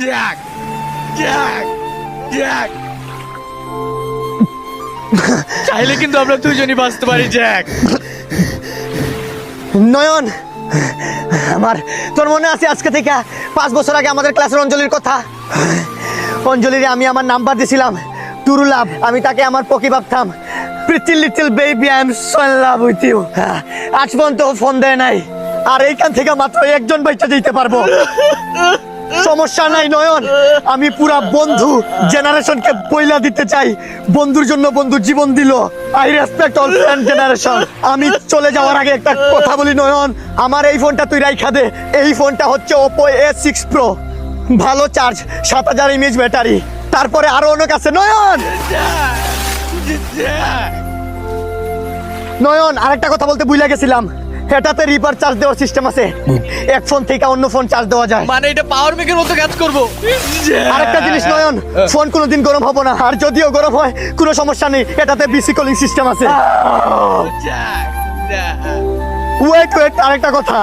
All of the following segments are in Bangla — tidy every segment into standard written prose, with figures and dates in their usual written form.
জ্যাক জ্যাক জ্যাক চাইলে কিন্তু আমরা দুজনই বাঁচতে পারি জ্যাক। নয়ন, আমার তোর মনে আছে আজকে থেকে 5 বছর আগে আমাদের ক্লাসের অঞ্জলির কথা? অঞ্জলিরে আমি আমার নাম্বার দিয়েছিলাম, টুরু লাভ। আমি তাকে আমার পকি ভাবতাম। Pretty little baby, I am so in love with you. আজ পর্যন্ত ফোন দেয় নাই, আর এইখান থেকে মাত্র একজন বাইচা যেতে পারবো। সমস্যা নাই নয়ন, আমি পুরা বন্ধু জেনারেশনকে বইলা দিতে চাই, বন্ধুর জন্য বন্ধু জীবন দিল। I respect all friend generation. আমি চলে যাওয়ার আগে একটা কথা বলি নয়ন, আমার এই ফোনটা তুই রাইখা দে। এই ফোনটা হচ্ছে Oppo A6 Pro, ভালো চার্জ, 7000 mAh ব্যাটারি। তারপরে আরো অনেক আছে নয়ন। নয়ন, আরেকটা কথা বলতে ভুলে গেছিলাম, এটাতে রিভার চার্জ দেওয়ার সিস্টেম আছে। এক ফোন থেকে অন্য ফোন চার্জ দেওয়া যায়। মানে এটা পাওয়ার ব্যাংকের মতো কাজ করবো। আরেকটা জিনিস নয়ন, ফোন কোনোদিন গরম হবে না, আর যদিও গরম হয় কোনো সমস্যা নেই, এটাতে বিসি কলিং সিস্টেম আছে। ওয়েট ওয়েট, আরেকটা কথা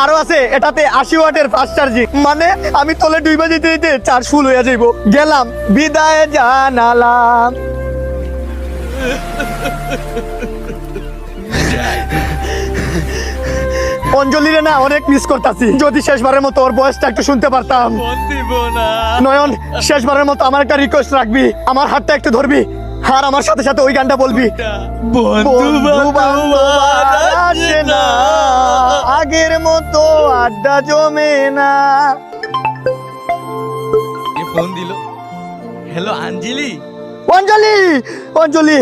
আরো আছে, এটাতে 80 ওয়াটের ফাস্ট চার্জিং। মানে আমি তলে 2 বাজে দিতে চার্জ ফুল হয়ে যাইব। গেলাম, বিদায় জানালাম। অঞ্জলিরে না অনেক মিস করতাছি, যদি শেষবারের মতো ওর বয়সটা একটু শুনতে পারতাম। ফোন দিব না। নয়ন, শেষবারের মতো আমার একটা রিকোয়েস্ট রাখবি, আমার হাতটা একটু ধরবি, আর আমার সাথে সাথে ওই গানটা বলবি। বন্ধু বান্ধব আসে না, আগের মতো আড্ডা জমে না। ফোন দিল। হ্যালো আঞ্জলি। অঞ্জলি, অঞ্জলি।